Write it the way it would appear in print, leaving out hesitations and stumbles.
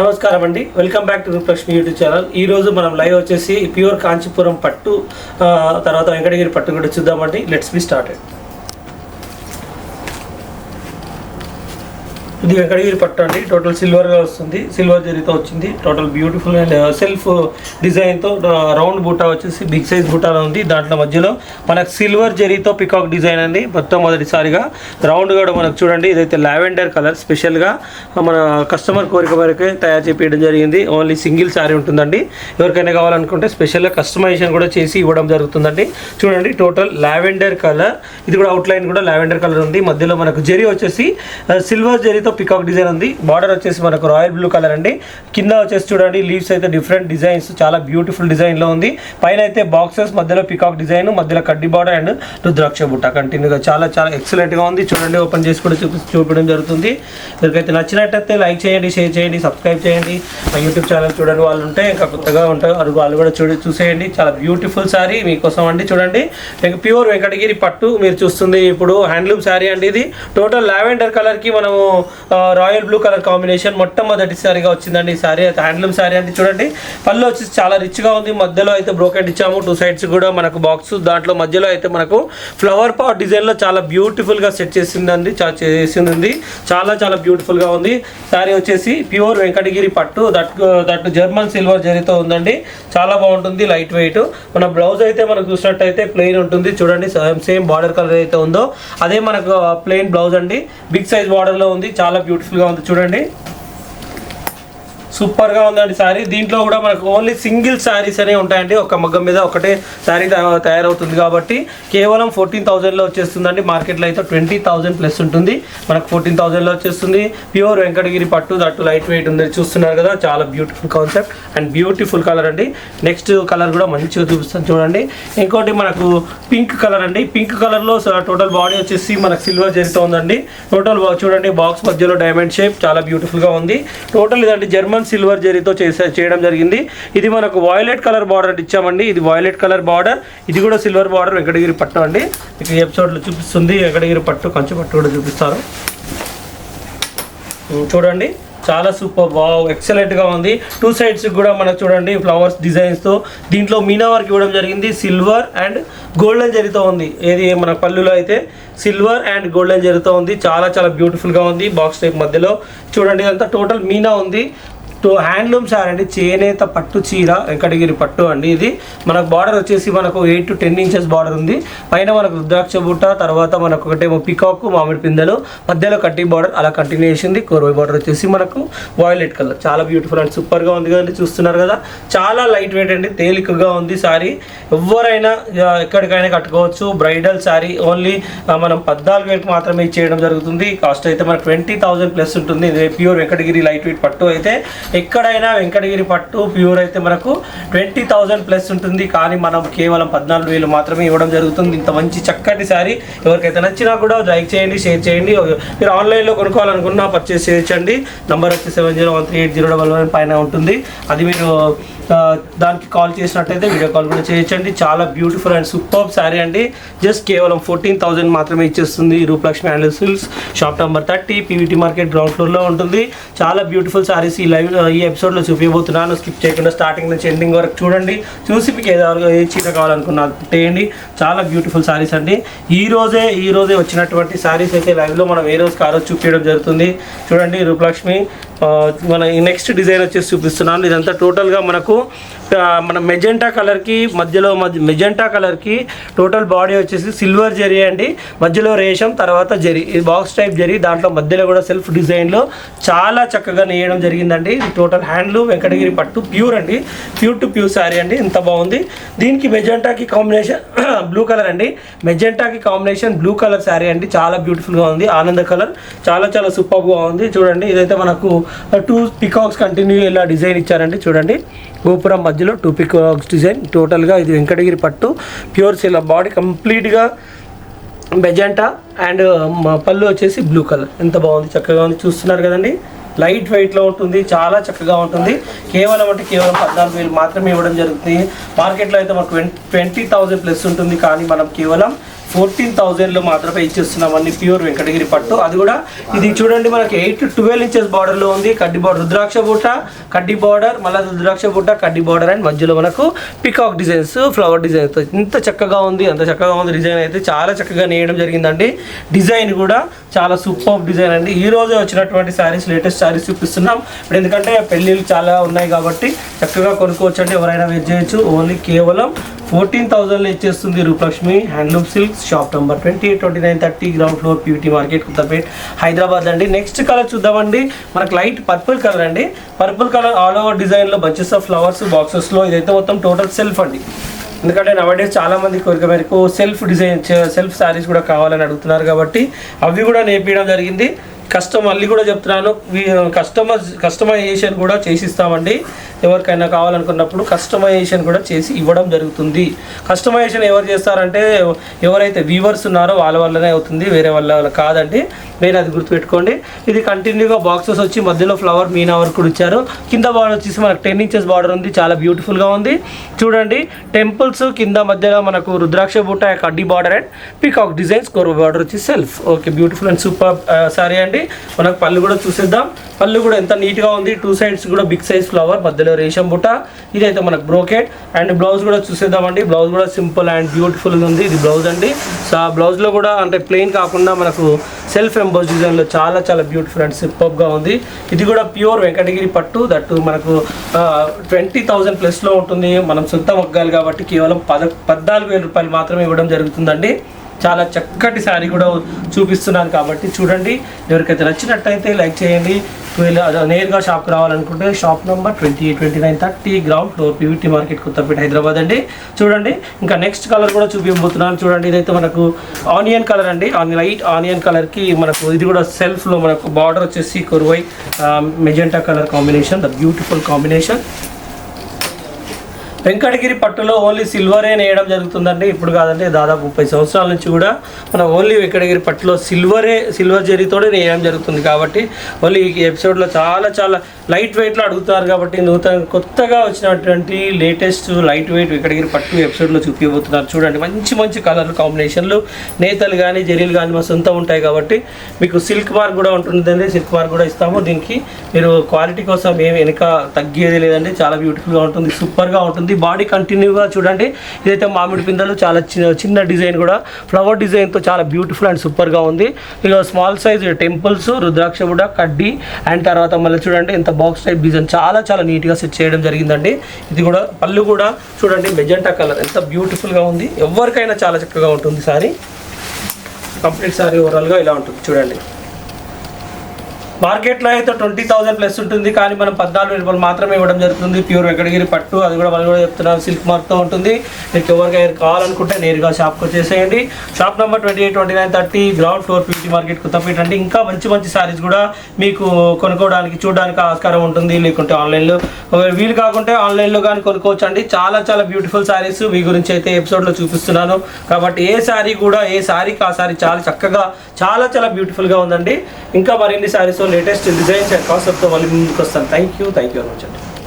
నమస్కారం అండి, welcome back to Rupalakshmi YouTube channel. ఈరోజు మనం లైవ్ వచ్చేసి ప్యూర్ కాంచీపురం పట్టు తర్వాత వెంకటగిరి పట్టు కూడా చూద్దామండి. Let's be started. ఇది వెంకటగిరి పట్టు అండి. టోటల్ సిల్వర్గా వస్తుంది, సిల్వర్ జరీతో వచ్చింది. టోటల్ బ్యూటిఫుల్ అండ్ సెల్ఫ్ డిజైన్తో రౌండ్ బూటా వచ్చేసి బిగ్ సైజ్ బూటాలో ఉంది. దాంట్లో మధ్యలో మనకు సిల్వర్ జరీతో పికాక్ డిజైన్ అండి. మొదటిసారిగా రౌండ్ కూడా మనకు చూడండి. ఇదైతే లావెండర్ కలర్ స్పెషల్గా మన కస్టమర్ కోరిక వరకే తయారు చేపించడం జరిగింది. ఓన్లీ సింగిల్ శారీ ఉంటుందండి. ఎవరికైనా కావాలనుకుంటే స్పెషల్గా కస్టమైజేషన్ కూడా చేసి ఇవ్వడం జరుగుతుందండి. చూడండి, టోటల్ లావెండర్ కలర్. ఇది కూడా అవుట్లైన్ కూడా లావెండర్ కలర్ ఉంది. మధ్యలో మనకు జరీ వచ్చేసి సిల్వర్ జరీతో పికాక్ డిజైన్ ఉంది. బార్డర్ వచ్చేసి మనకు రాయల్ బ్లూ కలర్ అండి. కింద వచ్చేసి చూడండి, లీవ్స్ అయితే డిఫరెంట్ డిజైన్స్, చాలా బ్యూటిఫుల్ డిజైన్లో ఉంది. పైన అయితే బాక్సెస్, మధ్యలో పికాక్ డిజైన్, మధ్యలో కడ్డీ బార్డర్ అండ్ రుద్రాక్ష బుట్ట కంటిన్యూగా చాలా ఎక్సలెంట్గా ఉంది. చూడండి, ఓపెన్ చేసి కూడా చూపించడం జరుగుతుంది. ఎవరికైతే నచ్చినట్టయితే లైక్ చేయండి, షేర్ చేయండి, సబ్స్క్రైబ్ చేయండి. మా యూట్యూబ్ ఛానల్ చూడండి వాళ్ళు ఉంటే ఇంకా కొత్తగా ఉంటారు, వాళ్ళు కూడా చూసేయండి. చాలా బ్యూటిఫుల్ శారీ మీకోసం అండి. చూడండి, ప్యూర్ వెంకటగిరి పట్టు మీరు చూస్తుంది. ఇప్పుడు హ్యాండ్లూమ్ శారీ అండి. ఇది టోటల్ లావెండర్ కలర్కి మనము రాయల్ బ్లూ కలర్ కాంబినేషన్ మొట్టమొదటిసారిగా వచ్చిందండి. ఈ శారీ అయితే హ్యాండ్లూమ్ శారీ అండి. చూడండి, పళ్ళు వచ్చేసి చాలా రిచ్గా ఉంది. మధ్యలో అయితే బ్రోకెట్ ఇచ్చాము, టూ సైడ్స్ కూడా మనకు బాక్స్. దాంట్లో మధ్యలో అయితే మనకు ఫ్లవర్ పాట్ డిజైన్లో చాలా బ్యూటిఫుల్గా సెట్ చేసిందండి, చేసింది. చాలా బ్యూటిఫుల్గా ఉంది. శారీ వచ్చేసి ప్యూర్ వెంకటగిరి పట్టు, దట్ జర్మన్ సిల్వర్ జరీతో ఉందండి. చాలా బాగుంటుంది, లైట్ వెయిట్. మన బ్లౌజ్ అయితే మనకు చూసినట్టయితే ప్లెయిన్ ఉంటుంది. చూడండి, సేమ్ బార్డర్ కలర్ అయితే ఉందో అదే మనకు ప్లెయిన్ బ్లౌజ్ అండి. బిగ్ సైజ్ బార్డర్లో ఉంది, చాలా బ్యూటిఫుల్గా ఉంది. చూడండి, సూపర్గా ఉందండి శారీ. దీంట్లో కూడా మనకు ఓన్లీ సింగిల్ శారీస్ అనే ఉంటాయండి. ఒక మగ్గం మీద ఒకటే శారీ తయారవుతుంది కాబట్టి కేవలం 14,000లో వచ్చేస్తుందండి. మార్కెట్లో అయితే 20,000 ప్లస్ ఉంటుంది. మనకు 14,000లో వచ్చేస్తుంది. ప్యూర్ వెంకటగిరి పట్టు, దట్టు లైట్ వెయిట్ ఉంది. చూస్తున్నారు కదా, చాలా beautiful concept and beautiful colour అండి. నెక్స్ట్ కలర్ కూడా మంచిగా చూపిస్తాను చూడండి. ఇంకోటి మనకు పింక్ కలర్ అండి. పింక్ కలర్లో టోటల్ బాడీ వచ్చేసి మనకు సిల్వర్ జరీతో ఉందండి. టోటల్ చూడండి, బాక్స్ మధ్యలో డైమండ్ షేప్, చాలా బ్యూటిఫుల్గా ఉంది. టోటల్ ఇదండి జర్మన్ సిల్వర్ జరీతో చేయడం జరిగింది. ఇది మనకు వాయిలెట్ కలర్ బార్డర్ ఇచ్చామండి. ఇది వాయిలెట్ కలర్ బార్డర్, ఇది కూడా సిల్వర్ బార్డర్ వెంకటగిరి పట్టు అండి. ఇక ఈ ఎపిసోడ్లో చూపిస్తుంది వెంకటగిరి పట్టు, కంచి పట్టు కూడా చూపిస్తారు. చూడండి, చాలా సూపర్, వావ్, ఎక్సలెంట్గా ఉంది. టూ సైడ్స్ కూడా మనకు చూడండి ఫ్లవర్స్ డిజైన్స్తో. దీంట్లో మీనా వర్క్ ఇవ్వడం జరిగింది. సిల్వర్ అండ్ గోల్డెన్ జరీతో ఉంది. ఏది మన పళ్ళులో అయితే సిల్వర్ అండ్ గోల్డెన్ జరీతో ఉంది. చాలా బ్యూటిఫుల్గా ఉంది. బాక్స్ టైప్ మధ్యలో చూడండి, ఇదంతా టోటల్ మీనా ఉంది. హ్యాండ్లూమ్ శారీ అండి. చేనేత పట్టు చీర వెంకటగిరి పట్టు అండి. ఇది మనకు బార్డర్ వచ్చేసి మనకు 8 to 10 ఇంచెస్ బార్డర్ ఉంది. పైన మనకు రుద్రాక్ష బుట్ట, తర్వాత మనకు ఒకటేమో పికాక్, మామిడి పిందెలు, మధ్యలో కట్టి బార్డర్ అలా కంటిన్యూ చేసింది. కోరవై బార్డర్ వచ్చేసి మనకు వాయిలెట్ కలర్, చాలా బ్యూటిఫుల్ అండ్ సూపర్గా ఉంది కదండి. చూస్తున్నారు కదా, చాలా లైట్ వెయిట్ అండి, తేలికగా ఉంది శారీ. ఎవరైనా ఎక్కడికైనా కట్టుకోవచ్చు. బ్రైడల్ శారీ ఓన్లీ మనం 14,000కి మాత్రమే చేయడం జరుగుతుంది. కాస్ట్ అయితే మనకు 20,000 ప్లస్ ఉంటుంది. ఇది ప్యూర్ వెంకటగిరి లైట్ వెయిట్ పట్టు అయితే ఎక్కడైనా వెంకటగిరి పట్టు ప్యూర్ అయితే మనకు 20,000 ప్లస్ ఉంటుంది. కానీ మనం కేవలం 14,000 మాత్రమే ఇవ్వడం జరుగుతుంది. ఇంత మంచి చక్కటి శారీ ఎవరికైతే నచ్చినా కూడా లైక్ చేయండి, షేర్ చేయండి. మీరు ఆన్లైన్లో కొనుక్కోవాలనుకున్నా పర్చేస్ చేయొచ్చండి. నంబర్ వచ్చి 70138011 పైన ఉంటుంది. అది మీరు దానికి కాల్ చేసినట్టయితే వీడియో కాల్ కూడా చేయొచ్చండి. చాలా బ్యూటిఫుల్ అండ్ సూపర్ శారీ అండి. జస్ట్ కేవలం 14,000 మాత్రమే ఇచ్చేస్తుంది. Rupalakshmi handloom silks, shop number 30, PVT market ground ఫ్లోర్లో ఉంటుంది. చాలా బ్యూటిఫుల్ శారీస్ ఈ ఎపిసోడ్లో చూపించబోతున్నాను. స్కిప్ చేయకుండా స్టార్టింగ్ నుంచి ఎండింగ్ వరకు చూడండి. చూసి మీకు ఏ చీర కావాలనుకున్నా చేయండి. చాలా బ్యూటిఫుల్ శారీస్ అండి. ఈ రోజే వచ్చినటువంటి శారీస్ అయితే లైవ్లో మనం ఏ రోజుకి ఆ రోజు చూపించడం జరుగుతుంది. చూడండి, రూపలక్ష్మి మన నెక్స్ట్ డిజైన్ వచ్చేసి చూపిస్తున్నాను. ఇదంతా టోటల్గా మనకు మన మెజెంటా కలర్కి మెజెంటా కలర్కి టోటల్ బాడీ వచ్చేసి సిల్వర్ జరీ అండి. మధ్యలో రేషం, తర్వాత జరీ, ఇది బాక్స్ టైప్ జరీ. దాంట్లో మధ్యలో కూడా సెల్ఫ్ డిజైన్లో చాలా చక్కగా నేయడం జరిగిందండి. ఇది టోటల్ హ్యాండ్లూమ్ వెంకటగిరి పట్టు ప్యూర్ అండి. ప్యూర్ టు ప్యూర్ శారీ అండి. ఎంత బాగుంది. దీనికి మెజెంటాకి కాంబినేషన్ బ్లూ కలర్ అండి. మెజెంటాకి కాంబినేషన్ బ్లూ కలర్ శారీ అండి. చాలా బ్యూటిఫుల్గా ఉంది. ఆనంద కలర్, చాలా సూపర్గా ఉంది. చూడండి, ఇదైతే మనకు 2 పికాక్స్ కంటిన్యూ ఇలా డిజైన్ ఇచ్చారండి. చూడండి, గోపురం మధ్యలో 2 పికాక్స్ డిజైన్. టోటల్గా ఇది వెంకటగిరి పట్టు ప్యూర్ సిల్వర్ బాడీ, కంప్లీట్గా మెజెంటా అండ్ పళ్ళు వచ్చేసి బ్లూ కలర్. ఎంత బాగుంది, చక్కగా ఉంది. చూస్తున్నారు కదండి, లైట్ వెయిట్లో ఉంటుంది, చాలా చక్కగా ఉంటుంది. కేవలం 14,000 మాత్రమే ఇవ్వడం జరుగుతుంది. మార్కెట్లో అయితే మనకు 20,000 ప్లస్ ఉంటుంది. కానీ మనం కేవలం 14,000లో మాత్రమే ఇచ్చేస్తున్నామండి ప్యూర్ వెంకటగిరి పట్టు. అది కూడా ఇది చూడండి మనకి 8 to 12 ఇంచెస్ బార్డర్లో ఉంది. కడ్డీ బార్డర్, రుద్రాక్ష బూట, కడ్డీ బార్డర్, మళ్ళీ రుద్రాక్ష బూట, కడ్డీ బార్డర్ అండ్ మధ్యలో మనకు పికాక్ డిజైన్స్, ఫ్లవర్ డిజైన్స్. ఇంత చక్కగా ఉంది, అంత చక్కగా ఉంది. డిజైన్ అయితే చాలా చక్కగా నేయడం జరిగిందండి. డిజైన్ కూడా చాలా సూపర్ డిజైన్ అండి. ఈ రోజే వచ్చినటువంటి శారీస్, లేటెస్ట్ శారీస్ చూపిస్తున్నాం ఇప్పుడు. ఎందుకంటే పెళ్ళిళ్ళు చాలా ఉన్నాయి కాబట్టి చక్కగా కొనుక్కోవచ్చు అండి, ఎవరైనా వేర్ చేయొచ్చు. ఓన్లీ కేవలం 14,000లో ఇచ్చేస్తుంది Rupalakshmi handloom silks. Shop number 28, 29, 30 ground floor, PVT market, Kothapet, Hyderabad అండి. నెక్స్ట్ కలర్ చూద్దామండి. మనకు లైట్ పర్పుల్ కలర్ అండి. పర్పుల్ కలర్ ఆల్ ఓవర్ డిజైన్లో బంచెస్ ఆఫ్ ఫ్లవర్స్ బాక్సెస్లో. ఇదైతే మొత్తం టోటల్ సెల్ఫ్ అండి. ఎందుకంటే నవడేస్ చాలా మంది కోరిక మేరకు సెల్ఫ్ డిజైన్, సెల్ఫ్ శారీస్ కూడా కావాలని అడుగుతున్నారు కాబట్టి అవి కూడా నేర్పించడం జరిగింది. మళ్ళీ కూడా చెప్తున్నాను, కస్టమైజేషన్ కూడా చేసిస్తామండి. ఎవరికైనా కావాలనుకున్నప్పుడు కస్టమైజేషన్ కూడా చేసి ఇవ్వడం జరుగుతుంది. కస్టమైజేషన్ ఎవరు చేస్తారంటే ఎవరైతే వీవర్స్ ఉన్నారో వాళ్ళ వల్లనే అవుతుంది, వేరే వాళ్ళ కాదండి. మీరు అది గుర్తుపెట్టుకోండి. ఇది కంటిన్యూగా బాక్సెస్ వచ్చి మధ్యలో ఫ్లవర్ మీనా వర్క్ కూడా ఇచ్చారు. కింద బార్డర్ వచ్చేసి మనకు 10 ఇంచెస్ బార్డర్ ఉంది. చాలా బ్యూటిఫుల్గా ఉంది చూడండి. టెంపుల్స్ కింద మధ్యలో మనకు రుద్రాక్ష బూట, కడ్డీ బార్డర్ అండ్ పీకాక్ డిజైన్స్, కోర్ బార్డర్ వచ్చి self. Okay, beautiful and super sari అండి. మనకు పళ్ళు కూడా చూసేద్దాం. పళ్ళు కూడా ఎంత నీట్గా ఉంది. 2 sides కూడా బిగ్ సైజ్ ఫ్లవర్, మధ్యలో రేషం బుట్ట. ఇదైతే మనకు బ్రోకెట్. అండ్ బ్లౌజ్ కూడా చూసేద్దామండి. బ్లౌజ్ కూడా సింపుల్ అండ్ బ్యూటిఫుల్గా ఉంది. ఇది బ్లౌజ్ అండి. సో ఆ బ్లౌజ్లో కూడా అంటే ప్లెయిన్ కాకుండా మనకు సెల్ఫ్ ఎంబోస్ డిజైన్లో చాలా చాలా బ్యూటిఫుల్ అండ్ సూపర్గా ఉంది. ఇది కూడా ప్యూర్ వెంకటగిరి పట్టు. దట్టు మనకు 20,000 ప్లస్లో ఉంటుంది. మనం సొంత మగ్గాలు కాబట్టి కేవలం 14,000 రూపాయలు మాత్రమే ఇవ్వడం జరుగుతుందండి. చాలా చక్కటి శారీ కూడా చూపిస్తున్నాను కాబట్టి చూడండి. ఎవరికైతే నచ్చినట్టయితే లైక్ చేయండి. నేరుగా షాప్కి రావాలనుకుంటే shop number 28, 29, 30 ground floor, PVT market, Kothapet, Hyderabad అండి. చూడండి ఇంకా నెక్స్ట్ కలర్ కూడా చూపించబోతున్నాను. చూడండి ఇదైతే మనకు ఆనియన్ కలర్ అండి. లైట్ ఆనియన్ కలర్కి మనకు ఇది కూడా సెల్ఫ్లో మనకు బార్డర్ వచ్చేసి Kuruvai magenta colour combination. The beautiful combination. Venkatagiri పట్టులో ఓన్లీ సిల్వరే నేయడం జరుగుతుందండి. ఇప్పుడు కాదండి, దాదాపు 30 సంవత్సరాల నుంచి కూడా మనం ఓన్లీ వెంకటగిరి పట్టులో సిల్వర్ జరీతోనే నేయడం జరుగుతుంది. కాబట్టి ఓన్లీ ఈ ఎపిసోడ్లో చాలా చాలా లైట్ వెయిట్లో అడుగుతున్నారు కాబట్టి కొత్తగా వచ్చినటువంటి లేటెస్ట్ లైట్ వెయిట్ వెంకటగిరి పట్టు ఎపిసోడ్లో చూపించబోతున్నారు. చూడండి మంచి మంచి కలర్ కాంబినేషన్లు, నేతలు కానీ జరీలు కానీ మా సొంతం ఉంటాయి కాబట్టి మీకు సిల్క్ మార్క్ కూడా ఉంటుందండి. సిల్క్ మార్క్ కూడా ఇస్తాము. దీనికి మీరు క్వాలిటీ కోసం ఏమి వెనక తగ్గేది లేదండి. చాలా బ్యూటిఫుల్గా ఉంటుంది, సూపర్గా ఉంటుంది. బాడీ కంటిన్యూగా చూడండి. ఇదైతే మామిడి పిందెలు, చాలా చిన్న డిజైన్ కూడా ఫ్లవర్ డిజైన్తో చాలా బ్యూటిఫుల్ అండ్ సూపర్గా ఉంది. ఇక స్మాల్ సైజ్ టెంపుల్స్, రుద్రాక్ష కూడా, కడ్డీ అండ్ తర్వాత మళ్ళీ చూడండి ఎంత బాక్స్ టైప్ డిజైన్ చాలా చాలా నీట్గా సెట్ చేయడం జరిగిందండి. ఇది కూడా పళ్ళు కూడా చూడండి మెజెంటా కలర్ ఎంత బ్యూటిఫుల్గా ఉంది. ఎవరికైనా చాలా చక్కగా ఉంటుంది సారీ. కంప్లీట్ సారీ ఓవరాల్గా ఇలా ఉంటుంది చూడండి. మార్కెట్లో అయితే 20,000 ప్లస్ ఉంటుంది, కానీ మనం 14,000 రూపాయలు మాత్రమే ఇవ్వడం జరుగుతుంది. ప్యూర్ వెంకటగిరి పట్టు. అది కూడా వాళ్ళు కూడా చెప్తున్నారు సిల్క్ మార్క్తో ఉంటుంది. మీకు ఎవరికైనా కావాలనుకుంటే నేరుగా షాప్కి వచ్చేసేయండి. Shop number 28, 29, 30 ground floor, PVT market, Kothapet అండి. ఇంకా మంచి మంచి శారీస్ కూడా మీకు కొనుక్కోవడానికి చూడడానికి ఆస్కారం ఉంటుంది. లేకుంటే ఆన్లైన్లో వీలు కాకుంటే ఆన్లైన్లో కానీ కొనుక్కోవచ్చు అండి. చాలా చాలా బ్యూటిఫుల్ శారీస్ మీ గురించి అయితే ఎపిసోడ్లో చూపిస్తున్నాను కాబట్టి ఏ శారీ కూడా ఏ శారీకి ఆ శారీ చాలా చక్కగా చాలా చాలా బ్యూటిఫుల్గా ఉందండి. ఇంకా మరిన్ని శారీస్ లేటెస్ట్ డిజైన్స్ అండ్ కాన్సెప్ట్తో మళ్ళీ ముందుకు వస్తాను. థ్యాంక్ యూ వెరీ మచ్ అండి.